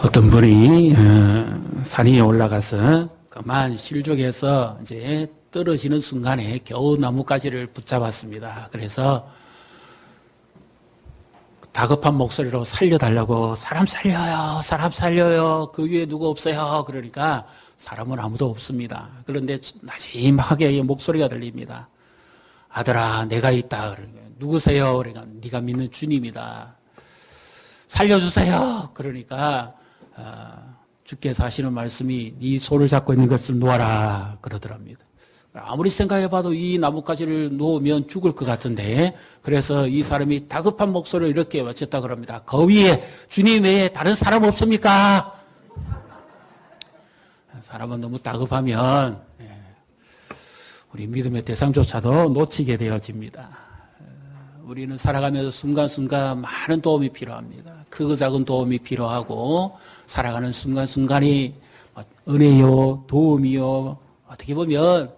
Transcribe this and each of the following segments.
어떤 분이 산에 올라가서 그만 실족해서 이제 떨어지는 순간에 겨우 나뭇가지를 붙잡았습니다. 그래서 다급한 목소리로 살려달라고, 사람 살려요, 사람 살려요, 그 위에 누구 없어요. 그러니까 사람은 아무도 없습니다. 그런데 나지막하게 목소리가 들립니다. 아들아, 내가 있다. 그러니까 누구세요? 그러니까 네가 믿는 주님이다. 살려주세요. 그러니까 주께서 하시는 말씀이 네 손을 잡고 있는 것을 놓아라 그러더랍니다. 아무리 생각해봐도 이 나뭇가지를 놓으면 죽을 것 같은데, 그래서 이 사람이 다급한 목소리를 이렇게 외쳤다 그럽니다. 거위에 주님 외에 다른 사람 없습니까? 사람은 너무 다급하면 우리 믿음의 대상조차도 놓치게 되어집니다. 우리는 살아가면서 순간순간 많은 도움이 필요합니다. 크고 작은 도움이 필요하고, 살아가는 순간순간이 은혜요, 도움이요, 어떻게 보면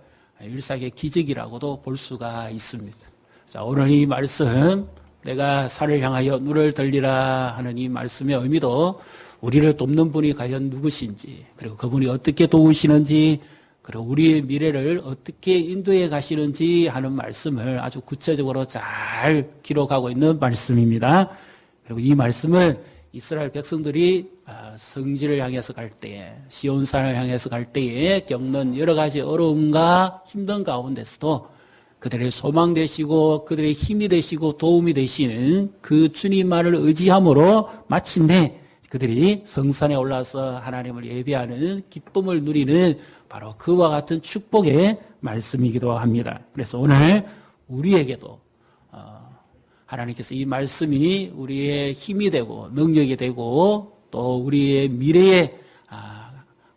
일상의 기적이라고도 볼 수가 있습니다. 자, 오늘 이 말씀, 내가 산을 향하여 눈을 들리라 하는 이 말씀의 의미도 우리를 돕는 분이 과연 누구신지, 그리고 그분이 어떻게 도우시는지, 그리고 우리의 미래를 어떻게 인도해 가시는지 하는 말씀을 아주 구체적으로 잘 기록하고 있는 말씀입니다. 그리고 이 말씀을 이스라엘 백성들이 성지를 향해서 갈 때에, 시온산을 향해서 갈 때에 겪는 여러 가지 어려움과 힘든 가운데서도 그들의 소망 되시고 그들의 힘이 되시고 도움이 되시는 그 주님만을 의지함으로 마침내 그들이 성산에 올라서 하나님을 예배하는 기쁨을 누리는 바로 그와 같은 축복의 말씀이기도 합니다. 그래서 오늘 우리에게도 하나님께서 이 말씀이 우리의 힘이 되고 능력이 되고 또 우리의 미래의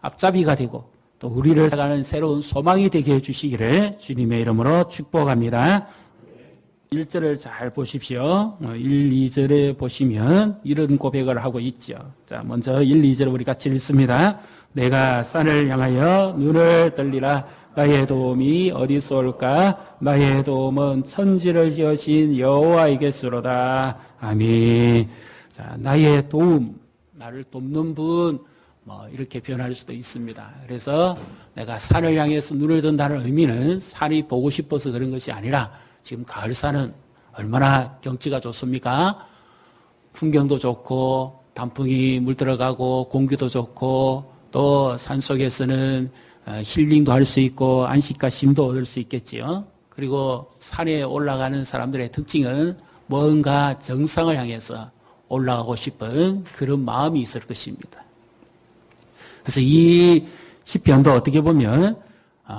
앞잡이가 되고 또 우리를 살아가는 새로운 소망이 되게 해주시기를 주님의 이름으로 축복합니다. 1절을 잘 보십시오. 1, 2절에 보시면 이런 고백을 하고 있죠. 자, 먼저 1, 2절 우리 같이 읽습니다. 내가 산을 향하여 눈을 들리라. 나의 도움이 어디서 올까? 나의 도움은 천지를 지으신 여호와이겠으로다. 아멘. 자, 나의 도움, 나를 돕는 분, 이렇게 표현할 수도 있습니다. 그래서 내가 산을 향해서 눈을 든다는 의미는 산이 보고 싶어서 그런 것이 아니라, 지금 가을산은 얼마나 경치가 좋습니까? 풍경도 좋고 단풍이 물들어가고 공기도 좋고 또 산속에서는 힐링도 할 수 있고 안식과 쉼도 얻을 수 있겠지요. 그리고 산에 올라가는 사람들의 특징은 뭔가 정상을 향해서 올라가고 싶은 그런 마음이 있을 것입니다. 그래서 이 시편도 어떻게 보면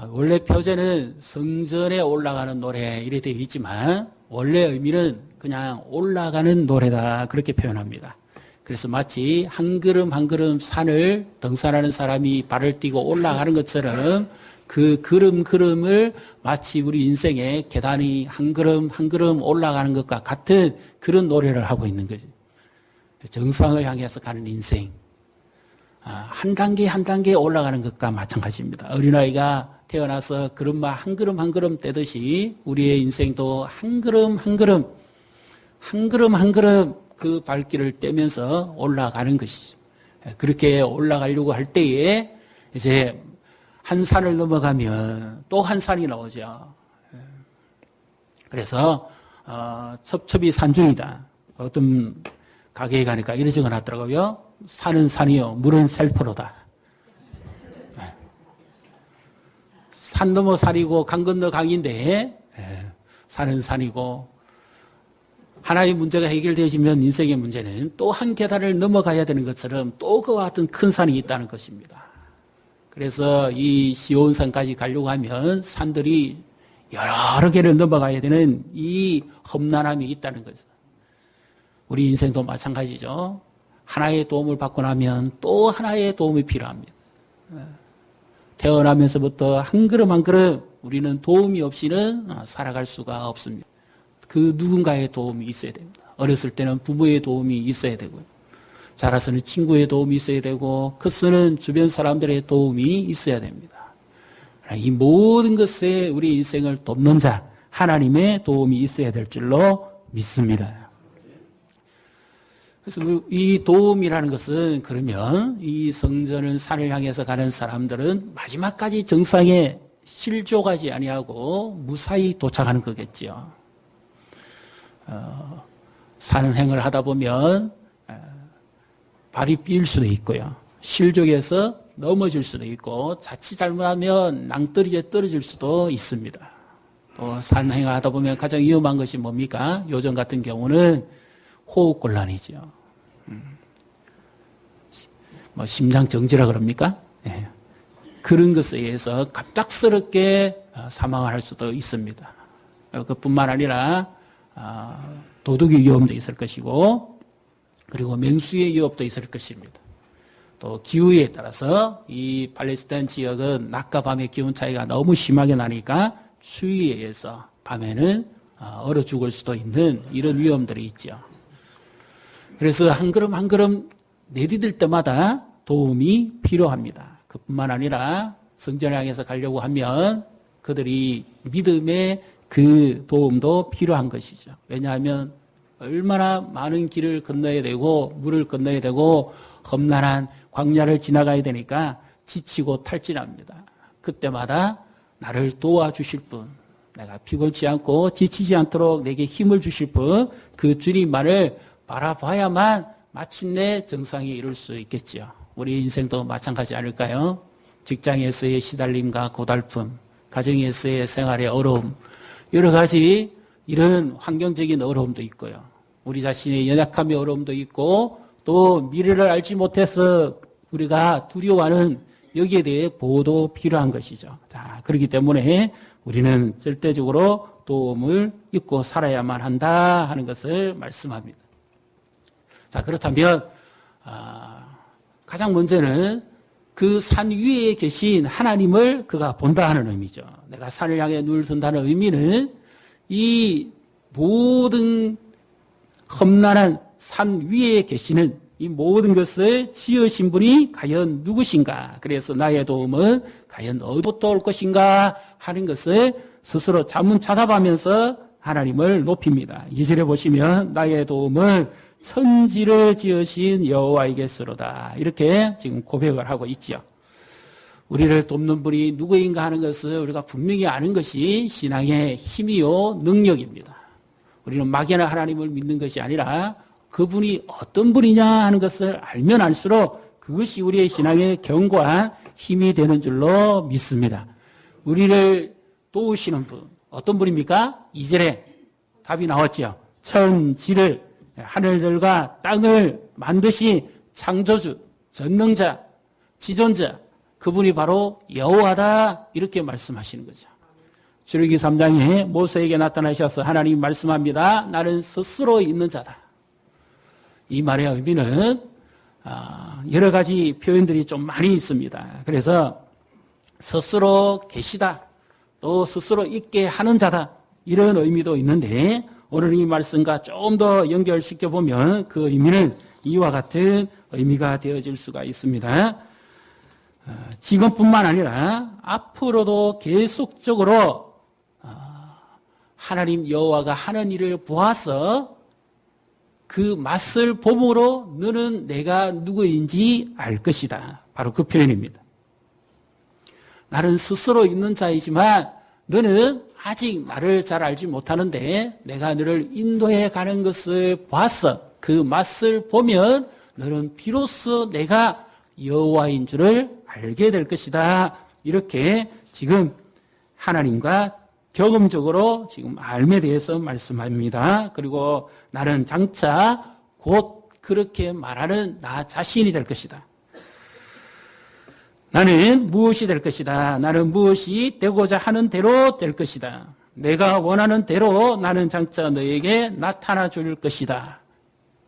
원래 표제는 성전에 올라가는 노래 이래 되어 있지만 원래 의미는 그냥 올라가는 노래다 그렇게 표현합니다. 그래서 마치 한 걸음 한 걸음 산을 등산하는 사람이 발을 띄고 올라가는 것처럼 그 걸음을 마치 우리 인생의 계단이 한 걸음 한 걸음 올라가는 것과 같은 그런 노래를 하고 있는 거죠. 정상을 향해서 가는 인생. 한 단계 한 단계 올라가는 것과 마찬가지입니다. 어린아이가 태어나서 걸음마 한 걸음 한 걸음 떼듯이 우리의 인생도 한 걸음 한 걸음 한 걸음 한 걸음 그 발길을 떼면서 올라가는 것이죠. 그렇게 올라가려고 할 때에 이제 한 산을 넘어가면 또 한 산이 나오죠. 그래서 첩첩이 산중이다. 어떤 가게에 가니까 이런 적어놨더라고요. 산은 산이요, 물은 셀프로다. 산 넘어 산이고 강 건너 강인데 산은 산이고, 하나의 문제가 해결되어지면 인생의 문제는 또 한 계단을 넘어가야 되는 것처럼 또 그와 같은 큰 산이 있다는 것입니다. 그래서 이 시온산까지 가려고 하면 산들이 여러 개를 넘어가야 되는 이 험난함이 있다는 거죠. 우리 인생도 마찬가지죠. 하나의 도움을 받고 나면 또 하나의 도움이 필요합니다. 태어나면서부터 한 걸음 한 걸음 우리는 도움이 없이는 살아갈 수가 없습니다. 그 누군가의 도움이 있어야 됩니다. 어렸을 때는 부모의 도움이 있어야 되고요. 자라서는 친구의 도움이 있어야 되고, 커서는 주변 사람들의 도움이 있어야 됩니다. 이 모든 것에 우리 인생을 돕는 자, 하나님의 도움이 있어야 될 줄로 믿습니다. 그래서 이 도움이라는 것은 그러면 이 성전을 산을 향해서 가는 사람들은 마지막까지 정상에 실족하지 아니하고 무사히 도착하는 거겠지요. 산행을 하다 보면 발이 삘 수도 있고요. 실족해서 넘어질 수도 있고 자칫 잘못하면 낭떠러지에 떨어질 수도 있습니다. 또 산행을 하다 보면 가장 위험한 것이 뭡니까? 요즘 같은 경우는 호흡곤란이죠. 뭐 심장정지라 그럽니까? 네. 그런 것에 의해서 갑작스럽게 사망을 할 수도 있습니다. 그뿐만 아니라 도둑의 위험도 있을 것이고 그리고 맹수의 위협도 있을 것입니다. 또 기후에 따라서 이 팔레스타인 지역은 낮과 밤의 기온 차이가 너무 심하게 나니까 추위에 의해서 밤에는 얼어 죽을 수도 있는 이런 위험들이 있죠. 그래서 한 걸음 한 걸음 내디딜 때마다 도움이 필요합니다. 그뿐만 아니라 성전을 향해서 가려고 하면 그들이 믿음의 그 도움도 필요한 것이죠. 왜냐하면 얼마나 많은 길을 건너야 되고 물을 건너야 되고 험난한 광야를 지나가야 되니까 지치고 탈진합니다. 그때마다 나를 도와주실 분, 내가 피곤치 않고 지치지 않도록 내게 힘을 주실 분, 그 주님만을 바라봐야만 마침내 정상에 이룰 수 있겠지요. 우리 인생도 마찬가지 아닐까요? 직장에서의 시달림과 고달픔, 가정에서의 생활의 어려움, 여러 가지 이런 환경적인 어려움도 있고요. 우리 자신의 연약함의 어려움도 있고 또 미래를 알지 못해서 우리가 두려워하는 여기에 대해 보호도 필요한 것이죠. 자, 그렇기 때문에 우리는 절대적으로 도움을 잊고 살아야만 한다 하는 것을 말씀합니다. 자, 그렇다면 가장 먼저는 그 산 위에 계신 하나님을 그가 본다 하는 의미죠. 내가 산을 향해 눈을 든다는 의미는 이 모든 험난한 산 위에 계시는 이 모든 것을 지으신 분이 과연 누구신가? 그래서 나의 도움은 과연 어디부터 올 것인가 하는 것을 스스로 자문자답하면서 하나님을 높입니다. 2절에 보시면 나의 도움은 천지를 지으신 여호와이겠으로다. 이렇게 지금 고백을 하고 있죠. 우리를 돕는 분이 누구인가 하는 것을 우리가 분명히 아는 것이 신앙의 힘이요 능력입니다. 우리는 막연한 하나님을 믿는 것이 아니라 그분이 어떤 분이냐 하는 것을 알면 알수록 그것이 우리의 신앙의 견고한 힘이 되는 줄로 믿습니다. 우리를 도우시는 분, 어떤 분입니까? 2절에 답이 나왔죠. 천지를, 하늘들과 땅을 만드신 창조주, 전능자, 지존자, 그분이 바로 여호와다 이렇게 말씀하시는 거죠. 출애굽기 3장에 모세에게 나타나셔서 하나님이 말씀합니다. 나는 스스로 있는 자다. 이 말의 의미는 여러 가지 표현들이 좀 많이 있습니다. 그래서 스스로 계시다, 또 스스로 있게 하는 자다 이런 의미도 있는데 오늘 이 말씀과 좀 더 연결시켜 보면 그 의미는 이와 같은 의미가 되어질 수가 있습니다. 지금뿐만 아니라 앞으로도 계속적으로 하나님 여호와가 하는 일을 보아서 그 맛을 봄으로 너는 내가 누구인지 알 것이다. 바로 그 표현입니다. 나는 스스로 있는 자이지만 너는 아직 나를 잘 알지 못하는데 내가 너를 인도해 가는 것을 봐서 그 맛을 보면 너는 비로소 내가 여호와인 줄을 알게 될 것이다. 이렇게 지금 하나님과 경험적으로 지금 알에 대해서 말씀합니다. 그리고 나는 장차 곧 그렇게 말하는 나 자신이 될 것이다. 나는 무엇이 될 것이다. 나는 무엇이 되고자 하는 대로 될 것이다. 내가 원하는 대로 나는 장차 너에게 나타나 줄 것이다.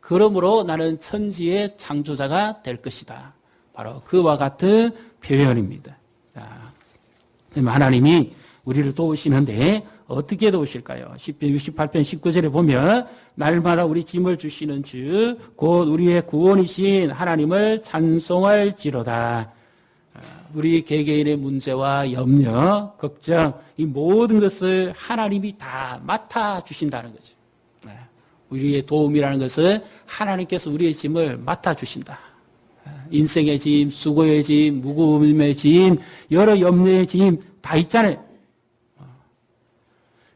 그러므로 나는 천지의 창조자가 될 것이다. 바로 그와 같은 표현입니다. 자, 하나님이 우리를 도우시는데 어떻게 도우실까요? 68편 19절에 보면 날마다 우리 짐을 주시는 주 곧 우리의 구원이신 하나님을 찬송할지로다. 우리 개개인의 문제와 염려, 걱정 이 모든 것을 하나님이 다 맡아주신다는 거죠. 우리의 도움이라는 것은 하나님께서 우리의 짐을 맡아주신다. 인생의 짐, 수고의 짐, 무거움의 짐, 여러 염려의 짐 다 있잖아요.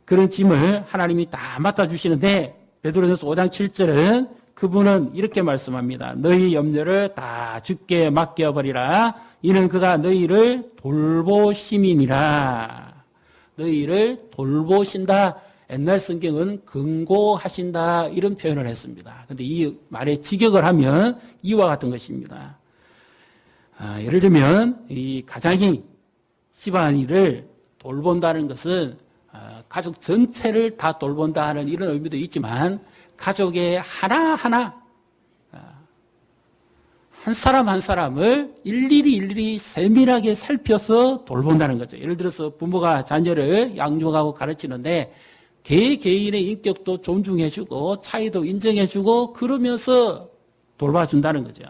그런 짐을 하나님이 다 맡아주시는데 베드로전서 5장 7절은 그분은 이렇게 말씀합니다. 너희 염려를 다 주께 맡겨버리라. 이는 그가 너희를 돌보심이니라. 너희를 돌보신다. 옛날 성경은 근고하신다 이런 표현을 했습니다. 그런데 이 말에 직역을 하면 이와 같은 것입니다. 예를 들면 이 가장이 집안일을 돌본다는 것은 가족 전체를 다 돌본다 하는 이런 의미도 있지만 가족의 하나하나 한 사람 한 사람을 일일이 세밀하게 살펴서 돌본다는 거죠. 예를 들어서 부모가 자녀를 양육하고 가르치는데 개개인의 인격도 존중해주고 차이도 인정해주고 그러면서 돌봐준다는 거죠.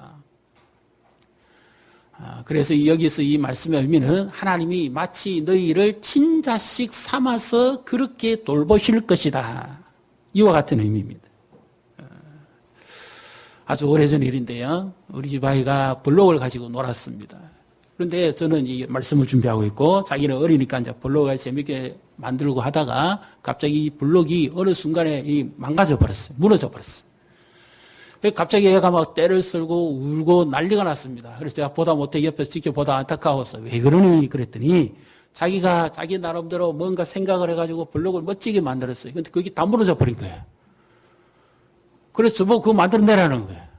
그래서 여기서 이 말씀의 의미는 하나님이 마치 너희를 친자식 삼아서 그렇게 돌보실 것이다. 이와 같은 의미입니다. 아주 오래전 일인데요. 우리 집 아이가 블록을 가지고 놀았습니다. 그런데 저는 이 말씀을 준비하고 있고 자기는 어리니까 이제 블록을 재밌게 만들고 하다가 갑자기 이 블록이 어느 순간에 망가져 버렸어요. 무너져 버렸어요. 갑자기 애가 막 떼를 쓸고 울고 난리가 났습니다. 그래서 제가 보다 못해 옆에서 지켜보다 안타까웠어. 왜 그러니? 그랬더니 자기가 자기 나름대로 뭔가 생각을 해가지고 블록을 멋지게 만들었어요. 근데 그게 다 무너져 버린 거예요. 그래서 저보고 그거 만들어내라는 거예요.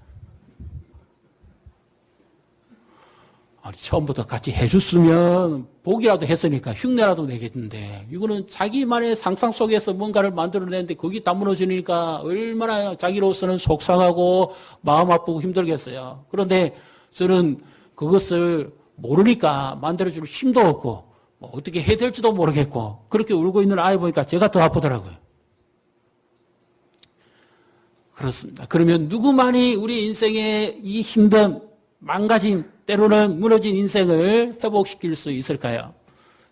아니, 처음부터 같이 해줬으면 복이라도 했으니까 흉내라도 내겠는데 이거는 자기만의 상상 속에서 뭔가를 만들어내는데 거기 다 무너지니까 얼마나 자기로서는 속상하고 마음 아프고 힘들겠어요. 그런데 저는 그것을 모르니까 만들어줄 힘도 없고 뭐 어떻게 해야 될지도 모르겠고 그렇게 울고 있는 아이 보니까 제가 더 아프더라고요. 그렇습니다. 그러면 누구만이 우리 인생의 이 힘든 망가진 때로는 무너진 인생을 회복시킬 수 있을까요?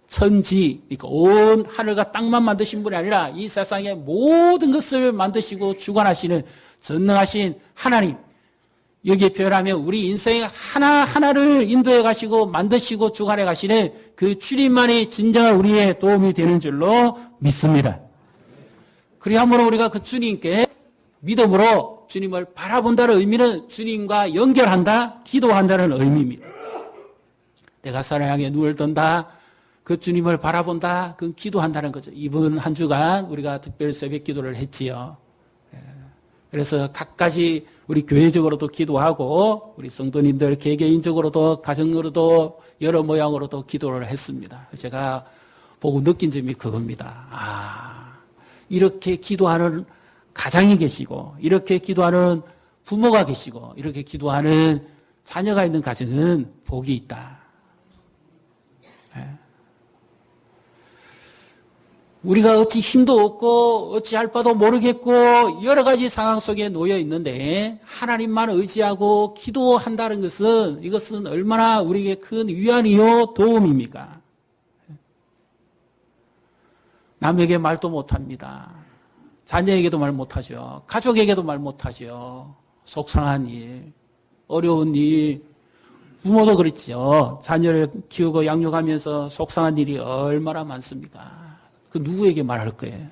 천지, 그러니까 온 하늘과 땅만 만드신 분이 아니라 이 세상의 모든 것을 만드시고 주관하시는 전능하신 하나님. 여기에 표현하면 우리 인생 하나하나를 인도해 가시고 만드시고 주관해 가시는 그 주님만이 진정한 우리의 도움이 되는 줄로 믿습니다. 그리하므로 우리가 그 주님께 믿음으로 주님을 바라본다는 의미는 주님과 연결한다, 기도한다는 의미입니다. 내가 산을 향해 눈을 든다, 그 주님을 바라본다, 그 기도한다는 거죠. 이번 한 주간 우리가 특별 새벽 기도를 했지요. 그래서 각가지 우리 교회적으로도 기도하고 우리 성도님들 개개인적으로도 가정으로도 여러 모양으로도 기도를 했습니다. 제가 보고 느낀 점이 그겁니다. 이렇게 기도하는 가장이 계시고 이렇게 기도하는 부모가 계시고 이렇게 기도하는 자녀가 있는 가정은 복이 있다. 우리가 어찌 힘도 없고 어찌 할 바도 모르겠고 여러 가지 상황 속에 놓여 있는데 하나님만 의지하고 기도한다는 것은 이것은 얼마나 우리에게 큰 위안이요 도움입니까? 남에게 말도 못합니다. 자녀에게도 말 못하죠. 가족에게도 말 못하죠. 속상한 일, 어려운 일, 부모도 그렇죠. 자녀를 키우고 양육하면서 속상한 일이 얼마나 많습니까? 그 누구에게 말할 거예요?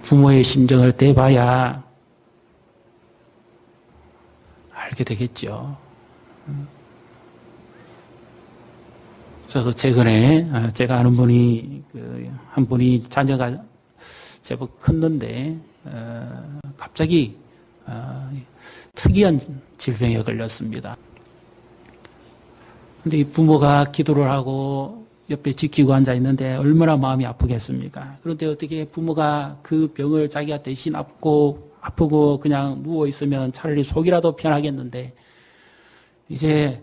부모의 심정을 대봐야 알게 되겠죠. 저도 최근에 제가 아는 분이 한 분이 자녀가 제법 컸는데 갑자기 특이한 질병에 걸렸습니다. 그런데 이 부모가 기도를 하고 옆에 지키고 앉아 있는데 얼마나 마음이 아프겠습니까? 그런데 어떻게 부모가 그 병을 자기가 대신 아프고 그냥 누워 있으면 차라리 속이라도 편하겠는데 이제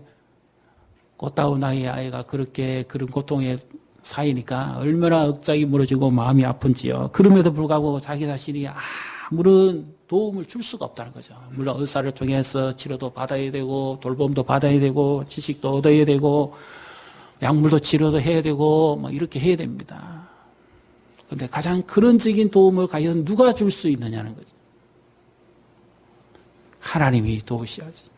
꽃다운 나이의 아이가 그렇게 그런 고통에 사이니까 얼마나 억장이 무너지고 마음이 아픈지요. 그럼에도 불구하고 자기 자신이 아무런 도움을 줄 수가 없다는 거죠. 물론 의사를 통해서 치료도 받아야 되고 돌봄도 받아야 되고 지식도 얻어야 되고 약물도 치료도 해야 되고 뭐 이렇게 해야 됩니다. 그런데 가장 근원적인 도움을 과연 누가 줄 수 있느냐는 거죠. 하나님이 도우셔야지.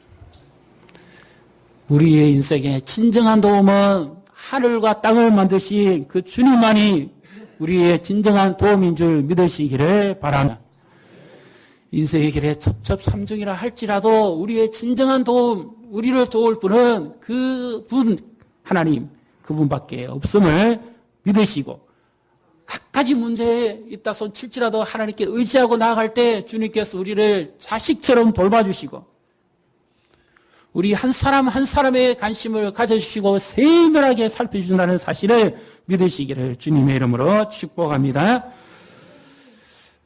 우리의 인생에 진정한 도움은 하늘과 땅을 만드신 그 주님만이 우리의 진정한 도움인 줄 믿으시기를 바랍니다. 인생의 길에 첩첩삼중이라 할지라도 우리의 진정한 도움, 우리를 도울 분은 그분 하나님, 그분밖에 없음을 믿으시고 갖가지 문제에 있다 손 칠지라도 하나님께 의지하고 나아갈 때 주님께서 우리를 자식처럼 돌봐주시고 우리 한 사람 한 사람의 관심을 가져주시고 세밀하게 살펴준다는 사실을 믿으시기를 주님의 이름으로 축복합니다.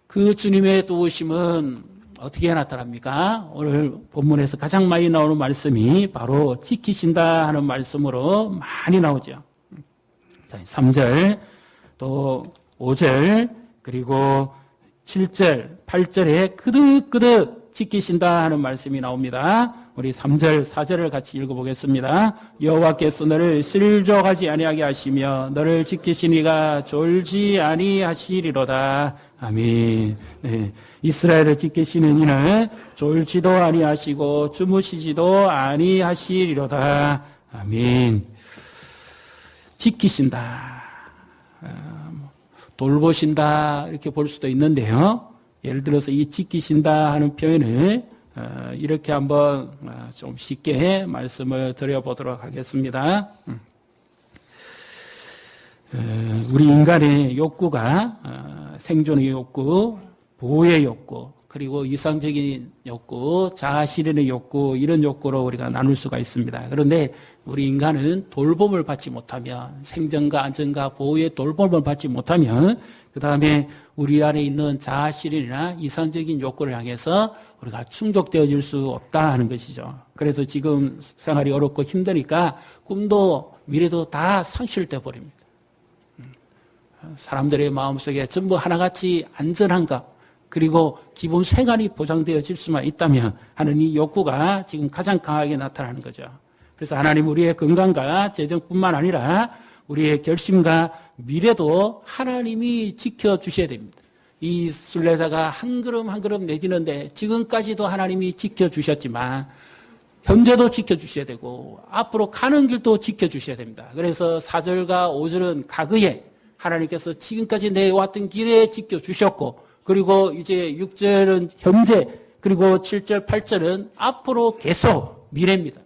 그 주님의 도우심은 어떻게 나타납니까? 오늘 본문에서 가장 많이 나오는 말씀이 바로 지키신다 하는 말씀으로 많이 나오죠. 3절, 또 5절, 그리고 7절, 8절에 그득그득 지키신다 하는 말씀이 나옵니다. 우리 3절, 4절을 같이 읽어보겠습니다. 여호와께서 너를 실족하지 아니하게 하시며 너를 지키시니가 졸지 아니하시리로다. 아멘. 네. 이스라엘을 지키시는 이는 졸지도 아니하시고 주무시지도 아니하시리로다. 아멘. 지키신다. 돌보신다 이렇게 볼 수도 있는데요. 예를 들어서 이 지키신다 하는 표현을 이렇게 한번 좀 쉽게 말씀을 드려보도록 하겠습니다. 우리 인간의 욕구가 생존의 욕구, 보호의 욕구, 그리고 이상적인 욕구, 자아실현의 욕구, 이런 욕구로 우리가 나눌 수가 있습니다. 그런데 우리 인간은 돌봄을 받지 못하면, 생존과 안전과 보호의 돌봄을 받지 못하면 그 다음에 우리 안에 있는 자아실현이나 이상적인 욕구를 향해서 우리가 충족되어질 수 없다 하는 것이죠. 그래서 지금 생활이 어렵고 힘드니까 꿈도 미래도 다 상실돼 버립니다. 사람들의 마음속에 전부 하나같이 안전한가, 그리고 기본 생활이 보장되어질 수만 있다면 하는 이 욕구가 지금 가장 강하게 나타나는 거죠. 그래서 하나님 우리의 건강과 재정뿐만 아니라 우리의 결심과 미래도 하나님이 지켜주셔야 됩니다. 이 순례자가 한 걸음 한 걸음 내디는데 지금까지도 하나님이 지켜주셨지만 현재도 지켜주셔야 되고 앞으로 가는 길도 지켜주셔야 됩니다. 그래서 4절과 5절은 과거에 하나님께서 지금까지 내왔던 길에 지켜주셨고, 그리고 이제 6절은 현재, 그리고 7절, 8절은 앞으로 계속 미래입니다.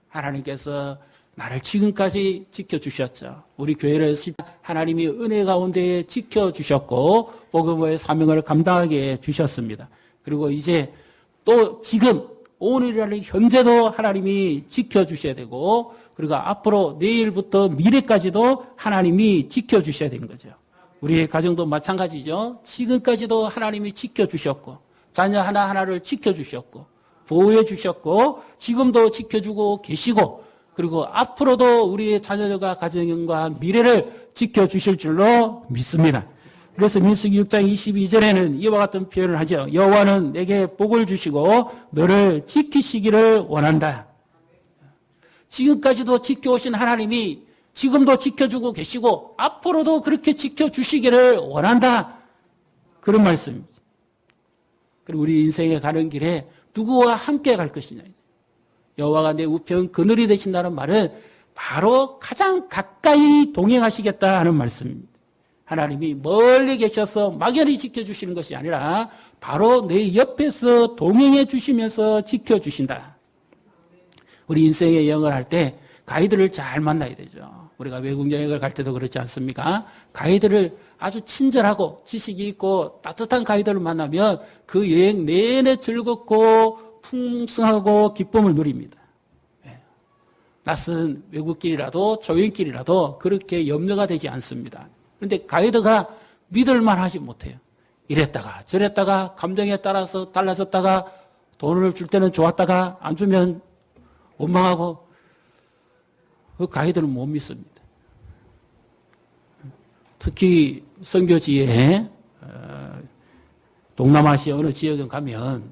하나님께서 나를 지금까지 지켜주셨죠. 우리 교회를 하나님이 은혜 가운데 지켜주셨고 복음의 사명을 감당하게 해주셨습니다. 그리고 이제 또 지금 오늘이라는 현재도 하나님이 지켜주셔야 되고, 그리고 앞으로 내일부터 미래까지도 하나님이 지켜주셔야 되는 거죠. 우리의 가정도 마찬가지죠. 지금까지도 하나님이 지켜주셨고 자녀 하나하나를 지켜주셨고 보호해 주셨고 지금도 지켜주고 계시고, 그리고 앞으로도 우리의 자녀들과 가정과 미래를 지켜주실 줄로 믿습니다. 그래서 민수기 6장 22절에는 이와 같은 표현을 하죠. 여호와는 내게 복을 주시고 너를 지키시기를 원한다. 지금까지도 지켜오신 하나님이 지금도 지켜주고 계시고 앞으로도 그렇게 지켜주시기를 원한다. 그런 말씀입니다. 그리고 우리 인생에 가는 길에 누구와 함께 갈 것이냐. 여호와가 내 우편 그늘이 되신다는 말은 바로 가장 가까이 동행하시겠다 하는 말씀입니다. 하나님이 멀리 계셔서 막연히 지켜주시는 것이 아니라 바로 내 옆에서 동행해 주시면서 지켜주신다. 우리 인생의 여행을 할 때 가이드를 잘 만나야 되죠. 우리가 외국 여행을 갈 때도 그렇지 않습니까? 가이드를 아주 친절하고 지식이 있고 따뜻한 가이드를 만나면 그 여행 내내 즐겁고 풍성하고 기쁨을 누립니다. 낯선 외국길이라도 조용길이라도 그렇게 염려가 되지 않습니다. 그런데 가이드가 믿을만 하지 못해요. 이랬다가 저랬다가 감정에 따라서 달라졌다가 돈을 줄 때는 좋았다가 안 주면 원망하고, 그 가이드는 못 믿습니다. 특히 선교지에 동남아시아 어느 지역에 가면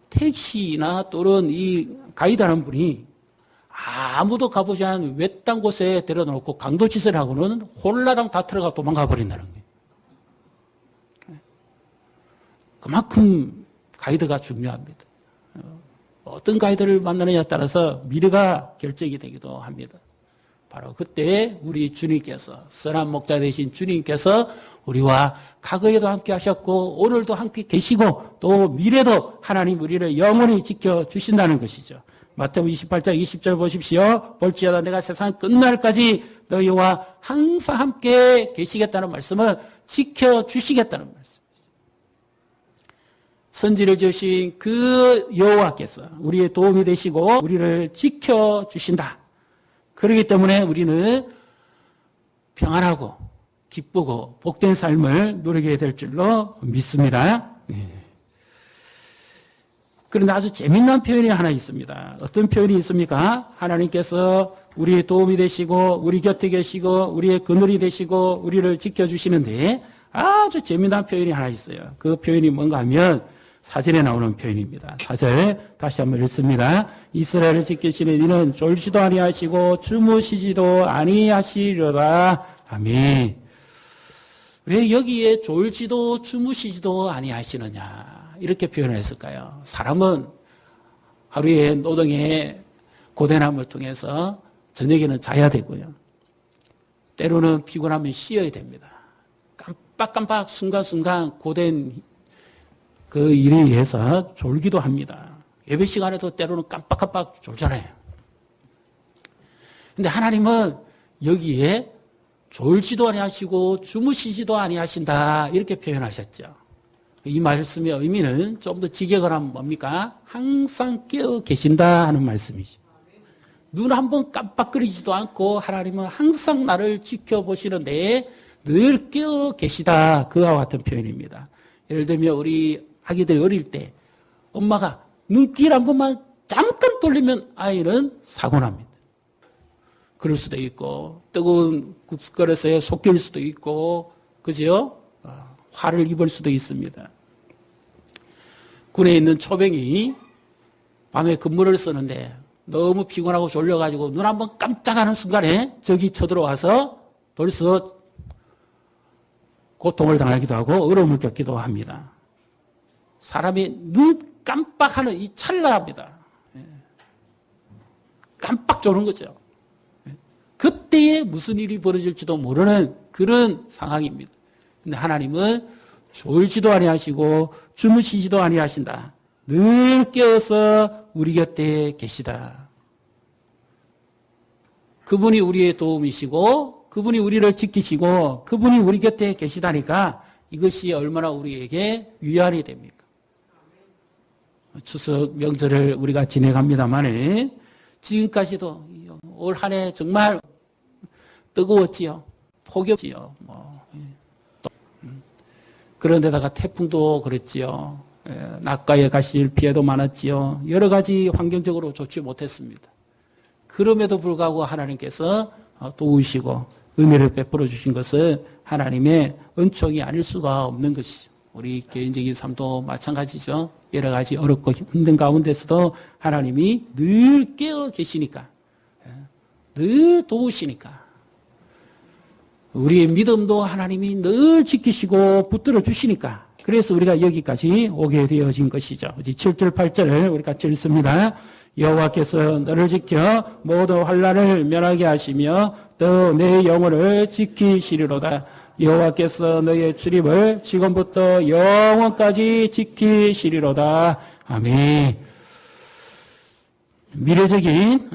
택시나 또는 이 가이드하는 분이 아무도 가보지 않은 외딴 곳에 데려놓고 강도짓을 하고는 홀라당 다 들어가 도망가 버린다는 거예요. 그만큼 가이드가 중요합니다. 어떤 가이드를 만나느냐에 따라서 미래가 결정이 되기도 합니다. 바로 그때 우리 주님께서, 선한 목자 되신 주님께서 우리와 과거에도 함께 하셨고 오늘도 함께 계시고 또 미래도 하나님 우리를 영원히 지켜주신다는 것이죠. 마태복음 28장 20절 보십시오. 볼지어다 내가 세상 끝날까지 너희와 항상 함께 계시겠다는 말씀은 지켜주시겠다는 말씀이죠. 선지를 지으신 그 여호와께서 우리의 도움이 되시고 우리를 지켜주신다. 그렇기 때문에 우리는 평안하고 기쁘고 복된 삶을 누리게 될 줄로 믿습니다. 그런데 아주 재미난 표현이 하나 있습니다. 어떤 표현이 있습니까? 하나님께서 우리의 도움이 되시고 우리 곁에 계시고 우리의 그늘이 되시고 우리를 지켜주시는데 아주 재미난 표현이 하나 있어요. 그 표현이 뭔가 하면 4절에 나오는 표현입니다. 4절 다시 한번 읽습니다. 이스라엘을 지키시는 이는 졸지도 아니하시고 주무시지도 아니하시려다. 아멘. 왜 여기에 졸지도 주무시지도 아니하시느냐 이렇게 표현을 했을까요? 사람은 하루의 노동의 고단함을 통해서 저녁에는 자야 되고요. 때로는 피곤하면 쉬어야 됩니다. 깜빡깜빡 순간순간 고된 그 일에 의해서 졸기도 합니다. 예배 시간에도 때로는 깜빡깜빡 졸잖아요. 근데 하나님은 여기에 졸지도 아니하시고 주무시지도 아니하신다 이렇게 표현하셨죠. 이 말씀의 의미는 좀 더 직역을 하면 뭡니까? 항상 깨어 계신다 하는 말씀이죠. 눈 한번 깜빡거리지도 않고 하나님은 항상 나를 지켜보시는데 늘 깨어 계시다. 그와 같은 표현입니다. 예를 들면 우리 아기들 어릴 때 엄마가 눈길 한 번만 잠깐 돌리면 아이는 사고 납니다. 그럴 수도 있고 뜨거운 국그릇에 속길 수도 있고 그죠? 화를 입을 수도 있습니다. 군에 있는 초병이 밤에 근무를 쓰는데 너무 피곤하고 졸려가지고 눈 한번 깜짝하는 순간에 적이 쳐들어와서 벌써 고통을 당하기도 하고 어려움을 겪기도 합니다. 사람이 눈 깜빡하는 이 찰나입니다. 깜빡 조는 거죠. 그때에 무슨 일이 벌어질지도 모르는 그런 상황입니다. 근데 하나님은 졸지도 아니하시고 주무시지도 아니하신다. 늘 깨어서 우리 곁에 계시다. 그분이 우리의 도움이시고 그분이 우리를 지키시고 그분이 우리 곁에 계시다니까 이것이 얼마나 우리에게 위안이 됩니까? 추석 명절을 우리가 지내갑니다만 지금까지도 올 한 해 정말 뜨거웠지요. 폭염지요. 그런데다가 태풍도 그랬지요. 낮가에 가실 피해도 많았지요. 여러 가지 환경적으로 좋지 못했습니다. 그럼에도 불구하고 하나님께서 도우시고 은혜를 베풀어 주신 것은 하나님의 은총이 아닐 수가 없는 것이죠. 우리 개인적인 삶도 마찬가지죠. 여러 가지 어렵고 힘든 가운데서도 하나님이 늘 깨어 계시니까, 늘 도우시니까, 우리의 믿음도 하나님이 늘 지키시고 붙들어 주시니까, 그래서 우리가 여기까지 오게 되어진 것이죠. 7절, 8절을 우리 같이 읽습니다. 여호와께서 너를 지켜 모든 환난을 면하게 하시며 또 내 영혼을 지키시리로다. 여호와께서 너의 출입을 지금부터 영원까지 지키시리로다. 아멘. 미래적인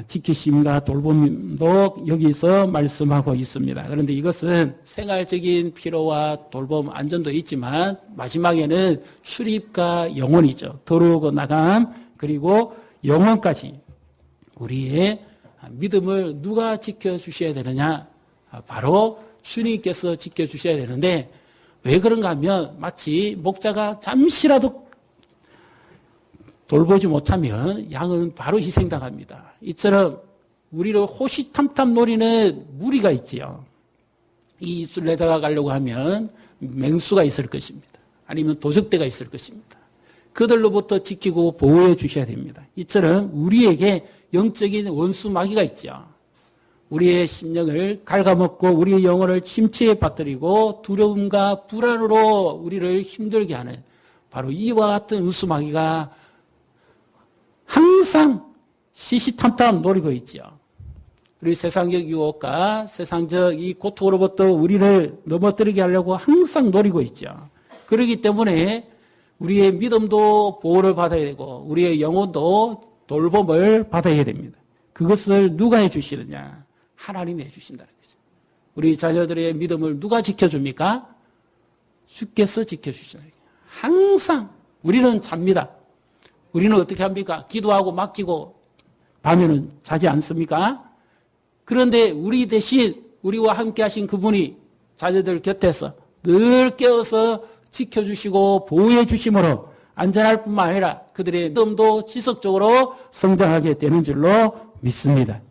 지키심과 돌봄도 여기서 말씀하고 있습니다. 그런데 이것은 생활적인 필요와 돌봄, 안전도 있지만 마지막에는 출입과 영혼이죠. 들어오고 나감 그리고 영혼까지 우리의 믿음을 누가 지켜주셔야 되느냐? 바로 주님께서 지켜주셔야 되는데 왜 그런가 하면 마치 목자가 잠시라도 돌보지 못하면 양은 바로 희생당합니다. 이처럼 우리를 호시탐탐 노리는 무리가 있지요. 이 순례자가 가려고 하면 맹수가 있을 것입니다. 아니면 도적대가 있을 것입니다. 그들로부터 지키고 보호해 주셔야 됩니다. 이처럼 우리에게 영적인 원수 마귀가 있죠. 우리의 심령을 갉아먹고 우리의 영혼을 침체에 빠뜨리고 두려움과 불안으로 우리를 힘들게 하는 바로 이와 같은 원수 마귀가 항상 시시탐탐 노리고 있죠. 우리 세상적 유혹과 세상적 이 고통으로부터 우리를 넘어뜨리게 하려고 항상 노리고 있죠. 그렇기 때문에 우리의 믿음도 보호를 받아야 되고 우리의 영혼도 돌봄을 받아야 됩니다. 그것을 누가 해주시느냐? 하나님이 해주신다는 거죠. 우리 자녀들의 믿음을 누가 지켜줍니까? 주께서 지켜주시는 거예요. 항상 우리는 잡니다. 우리는 어떻게 합니까? 기도하고 맡기고 밤에는 자지 않습니까? 그런데 우리 대신 우리와 함께 하신 그분이 자녀들 곁에서 늘 깨어서 지켜주시고 보호해 주심으로 안전할 뿐만 아니라 그들의 믿음도 지속적으로 성장하게 되는 줄로 믿습니다.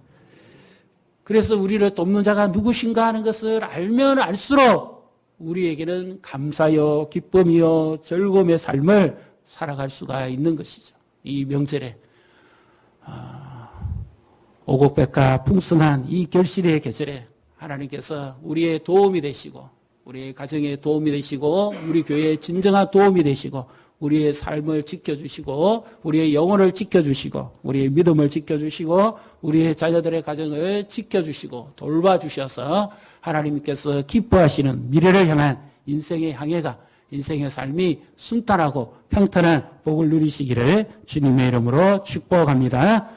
그래서 우리를 돕는 자가 누구신가 하는 것을 알면 알수록 우리에게는 감사요, 기쁨이요, 즐거움의 삶을 살아갈 수가 있는 것이죠. 이 명절에 오곡백과 풍성한 이 결실의 계절에 하나님께서 우리의 도움이 되시고 우리의 가정에 도움이 되시고 우리 교회에 진정한 도움이 되시고 우리의 삶을 지켜주시고 우리의 영혼을 지켜주시고 우리의 믿음을 지켜주시고 우리의 자녀들의 가정을 지켜주시고 돌봐주셔서 하나님께서 기뻐하시는 미래를 향한 인생의 항해가 인생의 삶이 순탄하고 평탄한 복을 누리시기를 주님의 이름으로 축복합니다.